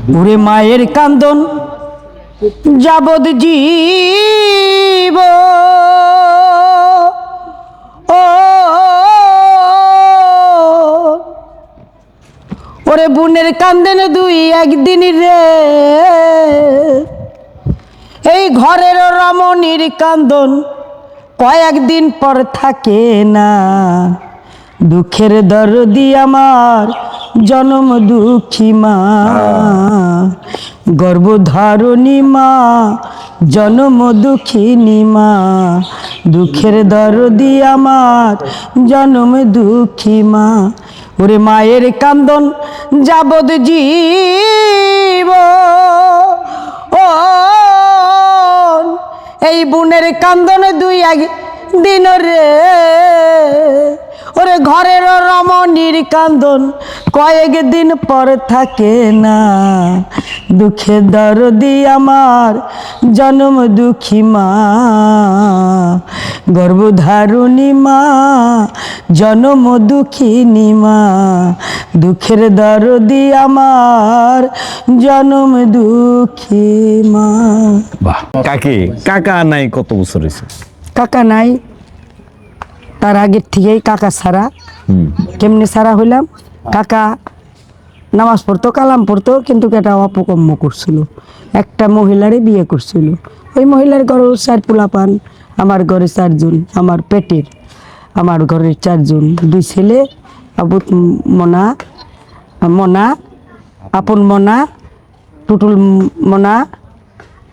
ওরে মায়ের কান্দন যাবদ জীব ও ওরে বুনের কান্দেন দুই একদিন রে এই ঘরের রমণীর কান্দন কয়েকদিন পর থাকে না দুঃখের দরদি আমার জনম দুঃখী মা গর্ভধারণী মা জনম দুঃখিনী মা দুঃখের দরদি আমার জনম দুঃখী মা ওরে মায়ের কান্দন যাবদ জীব ও এই বুনের কান্দন দুই এক দিন রে ওরে ঘরের রমণীর কান্দন কয়েক দিন পর থাকে না দুঃখে দরদি আমার জনম দুঃখী মা গর্ভধারণী মা জনম দুঃখিনী মা দুঃখের দরদি আমার জনম দুঃখী মা। বাহ, কাকা নাই কত বছর হয়েছে? কাকা নাই, তার আগের থেকেই কাকা ছাড়া। কেমনে ছাড়া হইলাম? কাকা নামাজ পড়তো, কালাম পড়তো, কিন্তু একটা অপকর্ম করছিল, একটা মহিলারে বিয়ে করছিল। ওই মহিলার ঘরে 4 পোলাপান, আমার ঘরে 4 জন, আমার পেটের, আমার ঘরের 4 জন, 2 ছেলে, মনা মনা আপন মনা, টুটুল মনা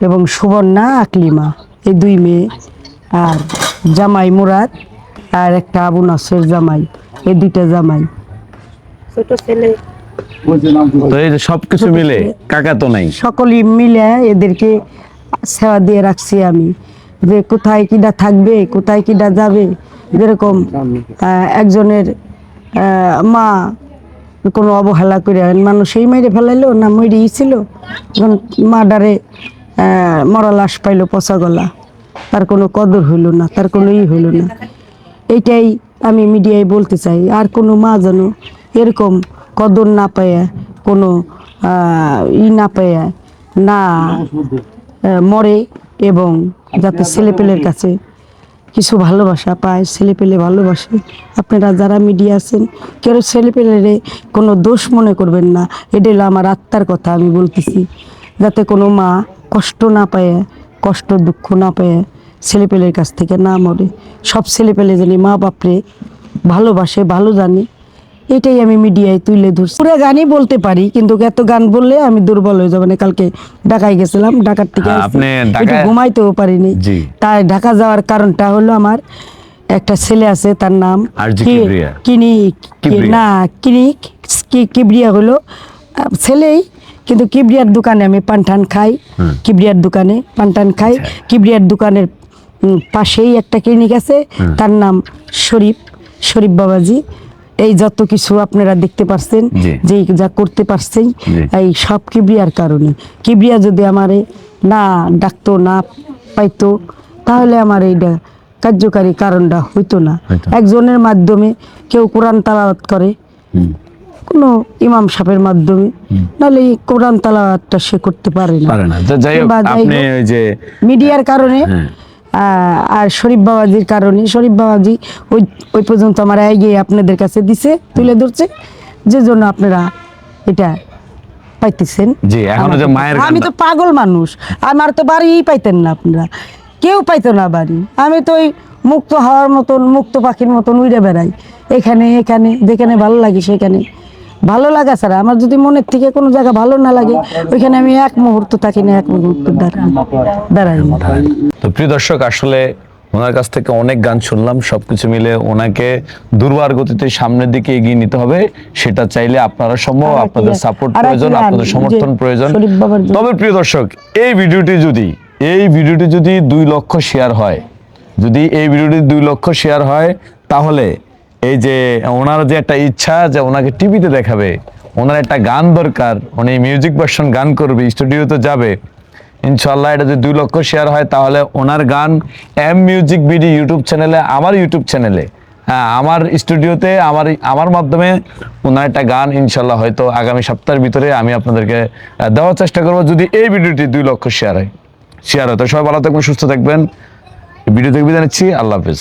এবং সুবর্ণা আকলিমা, এই 2 মেয়ে, আর জামাই মুরাদ, আর একটা আবু নাসের জামাই, এই 2টা জামাই। ছোট ছেলে তো এই যে সবকিছু মিলে কাকা তো নাই, সকলেই মিলে এদেরকে সেবা দিয়ে রাখছি আমি, যে কোথায় কিডা থাকবে, কোথায় কিডা যাবে। যেরকম একজনের মা কোনো অবহেলা করে মানুষই মেরে ফেলাইলো না, মরেই ছিল, যখন মা ডারে মরা লাশ পাইলো পচা গলা, তার কোনো কদর হইল না, তার কোনো হইল না। এইটাই আমি মিডিয়ায় বলতে চাই। আর কোনো মা যেন এরকম কদর না পায়, কোনো না পায় না মরে, এবং যাতে ছেলেপেলের কাছে কিছু ভালোবাসা পায়, ছেলেপেলে ভালোবাসে। আপনারা যারা মিডিয়া আছেন, কেউ ছেলেপেলেরে কোনো দোষ মনে করবেন না, এটা হলো আমার আত্মার কথা আমি বলতেছি। যাতে কোনো মা কষ্ট না পায়, কষ্ট দুঃখ না পায়, ছেলেপেলের কাছ থেকে না মরে। সব ছেলেপেলে জানি মা বাপরে ভালোবাসে, ভালো জানি, এটাই আমি মিডিয়ায় তুলে ধরছি। পুরো গানই বলতে পারি, কিন্তু এত গান বললে আমি দুর্বল হয়ে যাবো। কালকে ঢাকায় গেছিলাম, ঢাকার থেকে একটু ঘুমাইতেও পারিনি। তাই ঢাকা যাওয়ার কারণটা হলো, আমার একটা ছেলে আছে, তার নাম কিবরিয়া হলো ছেলেই, কিন্তু কিবরিয়ার দোকানে আমি পানঠান খাই, কিবরিয়ার দোকানে পানঠান খাই। কিবরিয়ার দোকানের পাশেই একটা ক্লিনিক আছে, তার নাম শরীফ বাবাজি। এই যত কিছু আপনারা দেখতে পাচ্ছেন, যে যা করতে পারছেন, এই সব কিবরিয়ার কারণে। কিবরিয়া যদি আমারে না ডাকতো, না পাইতো, তাহলে আমার এইটা কার্যকারী কারণটা হইতো না। একজনের মাধ্যমে, কেউ কোরআন তালাওয়াত করে, কোনো ইমাম সাহেবের মাধ্যমে, নাহলে এই কোরআন তালাওয়াতটা সে করতে পারে না। মিডিয়ার কারণে আর শরীফ বাবাজির কারণে। শরীফ বাবাজি ওই পর্যন্ত আমার এগিয়ে আপনাদের কাছে দিছে, তুলে ধরছে, যে জন্য আপনারা এটা পাইতেছেন। আমি তো পাগল মানুষ, আমার তো বাড়িই পাইতেন না, আপনারা কেউ পাইতো না বাড়ি। আমি তো ওই মুক্ত হওয়ার মতন, মুক্ত পাখির মতন উড়ে বেড়াই, এখানে এখানে, যেখানে ভালো লাগে সেখানে। ভালো লাগা ছাড়া আমার যদি মনের থেকে কোনো জায়গা ভালো না লাগে, ওইখানে আমি এক মুহূর্ত থাকি না, এক মুহূর্ত দাঁড়াই। তো প্রিয় দর্শক, আসলে ওনার কাছ থেকে অনেক গান শুনলাম। সবকিছু মিলে ওনাকে দুর্বার গতিতে সামনের দিকে এগিয়ে নিতে হবে, সেটা চাইলে আপনারা সম্ভব। আপনাদের সাপোর্ট প্রয়োজন, আপনাদের সমর্থন প্রয়োজন। তবে প্রিয় দর্শক, এই ভিডিওটি যদি 2 লক্ষ শেয়ার হয়, যদি এই ভিডিওটি 2 লক্ষ শেয়ার হয়, তাহলে এই যে ওনার যে একটা ইচ্ছা যে ওনাকে টিভিতে দেখাবে, ওনার একটা গান দরকার, উনি মিউজিক ভার্সন গান করবে, স্টুডিওতে যাবে, ইনশাআল্লাহ এটা যদি 2 লক্ষ শেয়ার হয়, তাহলে ওনার গান এম মিউজিক বিডি ইউটিউব চ্যানেলে, আমার ইউটিউব চ্যানেলে হ্যাঁ, আমার স্টুডিওতে আমার মাধ্যমে ওনার একটা গান ইনশাল্লাহ হয়তো আগামী সপ্তাহের ভিতরে আমি আপনাদেরকে দেওয়ার চেষ্টা করবো, যদি এই ভিডিওটি 2 লক্ষ শেয়ার হয়। তো সবাই ভালো থাকবেন, সুস্থ থাকবেন। ভিডিও থেকে বিদায় নিচ্ছি, আল্লাহ হাফেজ।